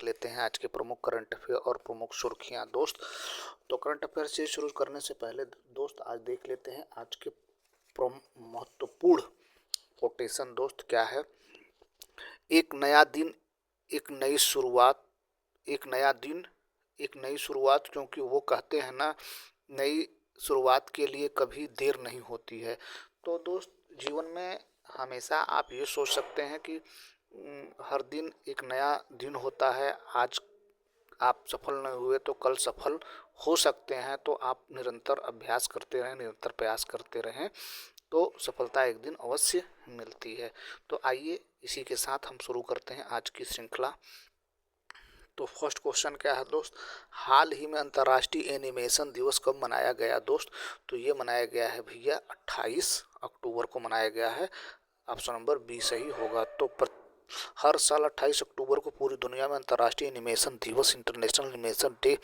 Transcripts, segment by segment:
देख लेते हैं आज के प्रमुख करंट अफेयर और प्रमुख सुर्खियां दोस्त। तो करंट अफेयर से शुरू करने से पहले दोस्त आज देख लेते हैं आज के महत्वपूर्ण कोटेशन दोस्त क्या है। एक नया दिन, एक नई शुरुआत, एक नया दिन, एक नई शुरुआत, क्योंकि वो कहते हैं ना, नई शुरुआत के लिए कभी देर नहीं होती है। तो दोस्त जीवन में हमेशा आप ये सोच सकते हैं कि हर दिन एक नया दिन होता है। आज आप सफल नहीं हुए तो कल सफल हो सकते हैं। तो आप निरंतर अभ्यास करते रहें, निरंतर प्रयास करते रहें तो सफलता एक दिन अवश्य मिलती है। तो आइए इसी के साथ हम शुरू करते हैं आज की श्रृंखला। तो फर्स्ट क्वेश्चन क्या है दोस्त, हाल ही में अंतर्राष्ट्रीय एनिमेशन दिवस कब मनाया गया दोस्त? तो ये मनाया गया है भैया 28 अक्टूबर को मनाया गया है। ऑप्शन नंबर बी सही होगा। तो हर साल 28 अक्टूबर को पूरी दुनिया में अंतर्राष्ट्रीय एनिमेशन दिवस, इंटरनेशनल एनिमेशन डे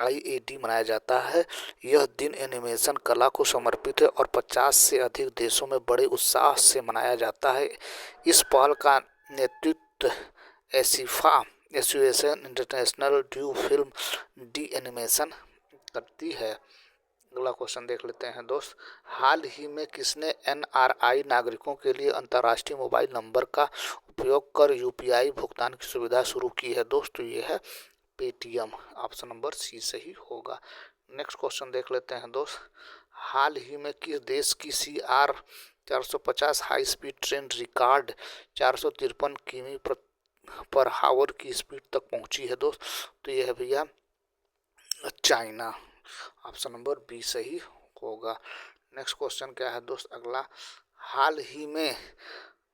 IAD मनाया जाता है। यह दिन एनिमेशन कला को समर्पित है और 50 से अधिक देशों में बड़े उत्साह से मनाया जाता है। इस पहल का नेतृत्व ASIFA association international du film d animation करती है। अगला क्वेश्चन देख लेते हैं दोस्त, हाल ही में किसने NRI नागरिकों के लिए अंतर्राष्ट्रीय मोबाइल नंबर का उपयोग कर UPI भुगतान की सुविधा शुरू की है दोस्त? ये है पेटीएम। ऑप्शन नंबर सी सही होगा। नेक्स्ट क्वेश्चन देख लेते हैं दोस्त, हाल ही में किस देश की CR 450 high speed train record 453 किमी पर हावर की स्पीड तक पहुंची है दोस्त? तो यह है भैया चाइना। ऑप्शन नंबर बी सही होगा। नेक्स्ट क्वेश्चन क्या है दोस्त अगला, हाल ही में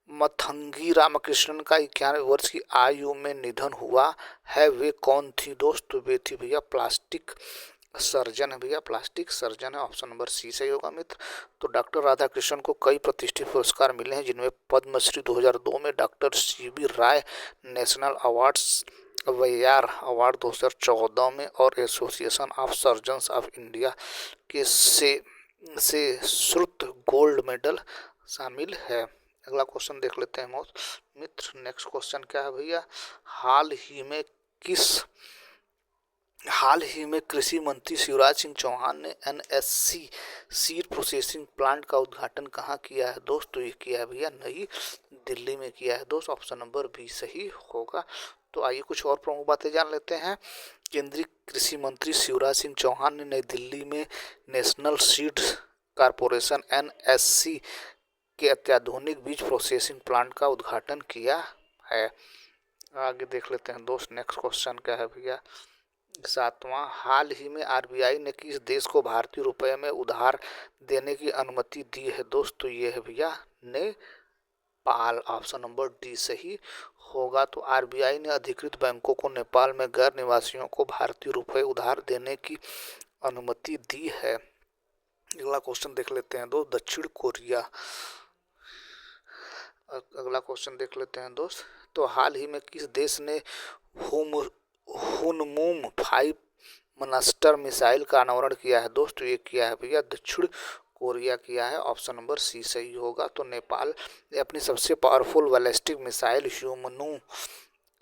मथंगी रामकृष्णन का 91 वर्ष की आयु में निधन हुआ है, वे कौन थी दोस्त? तो वे थी भैया प्लास्टिक सर्जन है, भैया प्लास्टिक सर्जन है। ऑप्शन नंबर सी सही होगा मित्र। तो डॉक्टर राधाकृष्णन को कई प्रतिष्ठित पुरस्कार मिले हैं, जिनमें पद्मश्री 2002 में, डॉक्टर CB राय नेशनल अवार्ड्स वैयार अवार्ड 2014 में और association of surgeons of India के से श्रुत गोल्ड मेडल शामिल है। अगला क्वेश्चन देख लेते हैं मित्र। नेक्स्ट क्वेश्चन क्या है भैया, हाल ही में कृषि मंत्री शिवराज सिंह चौहान ने NSC सीड प्रोसेसिंग प्लांट का उद्घाटन कहाँ किया है दोस्त? तो ये किया है भैया नई दिल्ली में किया है दोस्त। ऑप्शन नंबर बी सही होगा। तो आइए कुछ और प्रमुख बातें जान लेते हैं। केंद्रीय कृषि मंत्री शिवराज सिंह चौहान ने नई दिल्ली में नेशनल सीड कॉरपोरेशन NSC के अत्याधुनिक बीज प्रोसेसिंग प्लांट का उद्घाटन किया है। आगे देख लेते हैं दोस्त। नेक्स्ट क्वेश्चन क्या है भैया, 7वां, हाल ही में RBI ने किस देश को भारतीय रुपए में उधार देने की अनुमति दी है दोस्त? तो ये है भैया नेपाल। ऑप्शन नंबर डी सही होगा। तो RBI ने अधिकृत बैंकों को नेपाल में गैर निवासियों को भारतीय रुपए उधार देने की अनुमति दी है। अगला क्वेश्चन देख लेते हैं दोस्त, दक्षिण कोरिया। अगला क्वेश्चन देख लेते हैं दोस्त, तो हाल ही में किस देश ने हुनमूम 5 मॉन्स्टर मिसाइल का अनावरण किया है दोस्त? तो ये किया है भैया दक्षिण कोरिया किया है। ऑप्शन नंबर सी सही होगा। तो नेपाल ने अपनी सबसे पावरफुल बैलिस्टिक मिसाइल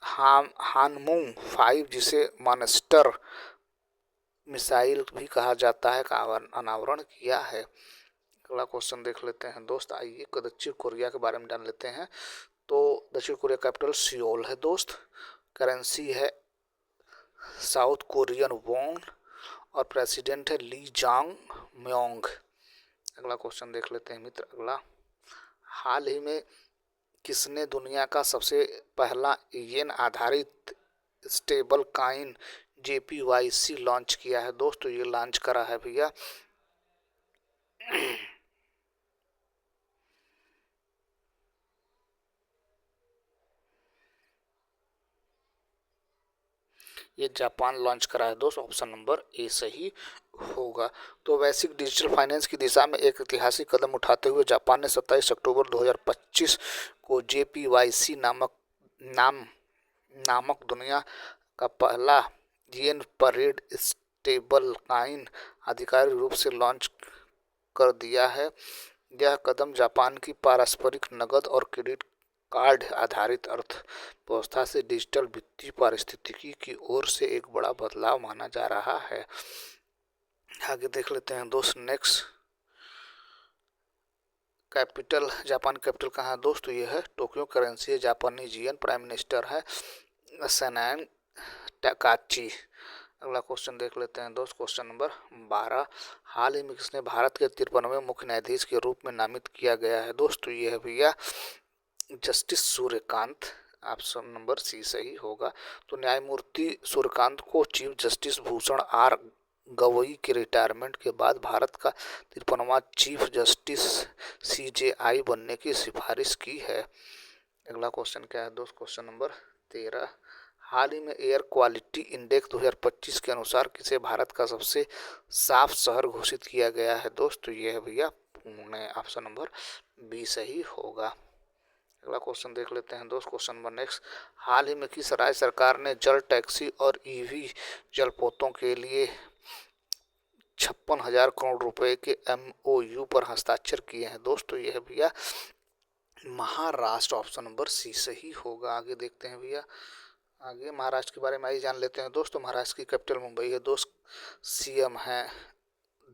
हानमूम 5, जिसे मॉन्स्टर मिसाइल भी कहा जाता है, का अनावरण किया है। अगला क्वेश्चन देख लेते हैं दोस्त, आइए दक्षिण कोरिया के बारे में जान लेते हैं। तो दक्षिण कोरिया कैपिटल सियोल है दोस्त, करेंसी है साउथ कोरियन वॉन और प्रेसिडेंट है ली जांग म्योंग। अगला क्वेश्चन देख लेते हैं मित्र अगला, हाल ही में किसने दुनिया का सबसे पहला येन आधारित स्टेबल कॉइन JPYC लॉन्च किया है दोस्त? तो ये लॉन्च करा है भैया ये जापान लॉन्च करा है दोस्त। ऑप्शन नंबर ए सही होगा। तो वैश्विक डिजिटल फाइनेंस की दिशा में एक ऐतिहासिक कदम उठाते हुए जापान ने 27 अक्टूबर 2025 को JPYC नामक दुनिया का पहला येन परेड स्टेबल कॉइन आधिकारिक रूप से लॉन्च कर दिया है। यह कदम जापान की पारस्परिक नकद और क्रेडिट कार्ड आधारित अर्थव्यवस्था से डिजिटल वित्तीय पारिस्थितिकी की ओर से एक बड़ा बदलाव माना जा रहा है। आगे देख लेते हैं दोस्त नेक्स्ट। कैपिटल, जापान कैपिटल कहाँ है दोस्त? तो ये है टोक्यो। करेंसी है जापानीज येन। प्राइम मिनिस्टर है सनान टाकाची। अगला क्वेश्चन देख लेते हैं दोस्त, क्वेश्चन नंबर 12। हाल ही में किसने भारत के 53वें मुख्य न्यायाधीश के रूप में नामित किया गया है दोस्त? तो ये है भैया justice Suryakant. Option number C सही होगा। तो न्यायमूर्ति सूर्यकांत को chief justice Bhushan R Gavai के रिटायरमेंट के बाद भारत का 53वां चीफ जस्टिस CJI बनने की सिफारिश की है। अगला क्वेश्चन क्या है दोस्त? Question number 13। हाल ही में एयर क्वालिटी इंडेक्स 2025 के अनुसार किसे भारत का सबसे साफ शहर घोषित किया गया है दोस्त? तो ये है भैया पुणे। ऑप्शन नंबर बी सही होगा। अगला क्वेश्चन देख लेते हैं दोस्त, क्वेश्चन नंबर नेक्स्ट। हाल ही में किस राज्य सरकार ने जल टैक्सी और EV जलपोतों के लिए 56,000 करोड़ रुपए के MOU पर हस्ताक्षर किए हैं दोस्त? तो यह है भैया महाराष्ट्र। ऑप्शन नंबर सी सही होगा। आगे देखते हैं भैया, आगे महाराष्ट्र के बारे में ही जान लेते हैं दोस्तों। महाराष्ट्र की कैपिटल मुंबई है दोस्त। CM है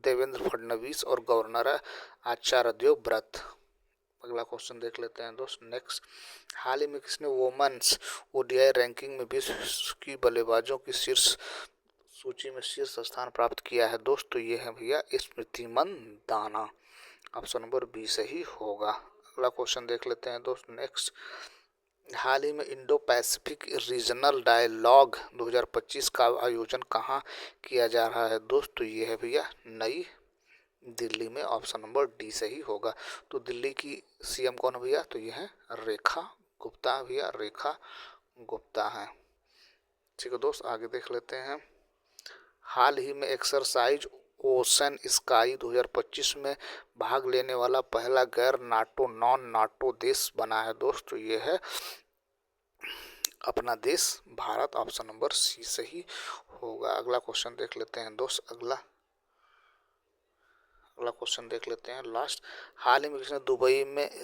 देवेंद्र फडणवीस और गवर्नर है आचार्य देवव्रत। अगला क्वेश्चन देख लेते हैं दोस्त नेक्स्ट। हाल ही में किसने वुमेन्स ODI रैंकिंग में विश्व की बल्लेबाजों की शीर्ष सूची में शीर्ष स्थान प्राप्त किया है दोस्त? तो ये है भैया स्मृति मंदाना। ऑप्शन नंबर बी सही होगा। अगला क्वेश्चन देख लेते हैं दोस्त नेक्स्ट। हाल ही में इंडो पैसिफिक रीजनल डायलॉग 2025 का आयोजन कहाँ किया जा रहा है दोस्त? तो ये है भैया नई दिल्ली में। ऑप्शन नंबर डी सही होगा। तो दिल्ली की CM कौन है भैया? तो ये है रेखा गुप्ता भैया, रेखा गुप्ता है। ठीक है दोस्त, आगे देख लेते हैं। हाल ही में एक्सरसाइज ओशन स्काई 2025 में भाग लेने वाला पहला गैर नाटो नॉन नाटो देश बना है दोस्त? तो ये है अपना देश भारत। ऑप्शन नंबर सी सही होगा। अगला क्वेश्चन देख लेते हैं दोस्त। अगला क्वेश्चन देख लेते हैं लास्ट। हाल ही में किसने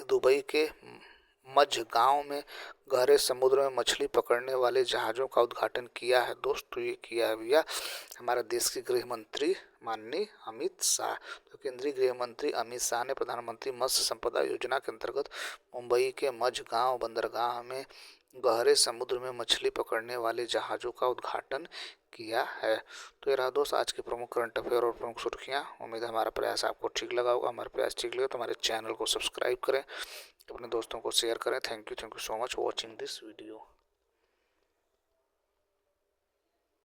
दुबई के मझगांव में गहरे समुद्र में मछली पकड़ने वाले जहाज़ों का उद्घाटन किया है दोस्त? तो ये किया है भैया हमारे देश के गृह मंत्री माननीय अमित शाह। तो केंद्रीय गृह मंत्री अमित शाह ने प्रधानमंत्री मत्स्य संपदा योजना के अंतर्गत मुंबई के मझगांव बंदरगाह में गहरे समुद्र में मछली पकड़ने वाले जहाज़ों का उद्घाटन किया है। तो ये रहा दोस्त आज के प्रमुख करंट अफेयर और प्रमुख सुर्खियाँ। उम्मीद है हमारा प्रयास आपको ठीक लगा होगा। हमारा प्रयास ठीक लगे तो हमारे चैनल को सब्सक्राइब करें, अपने दोस्तों को शेयर करें। Thank you so much for watching this video.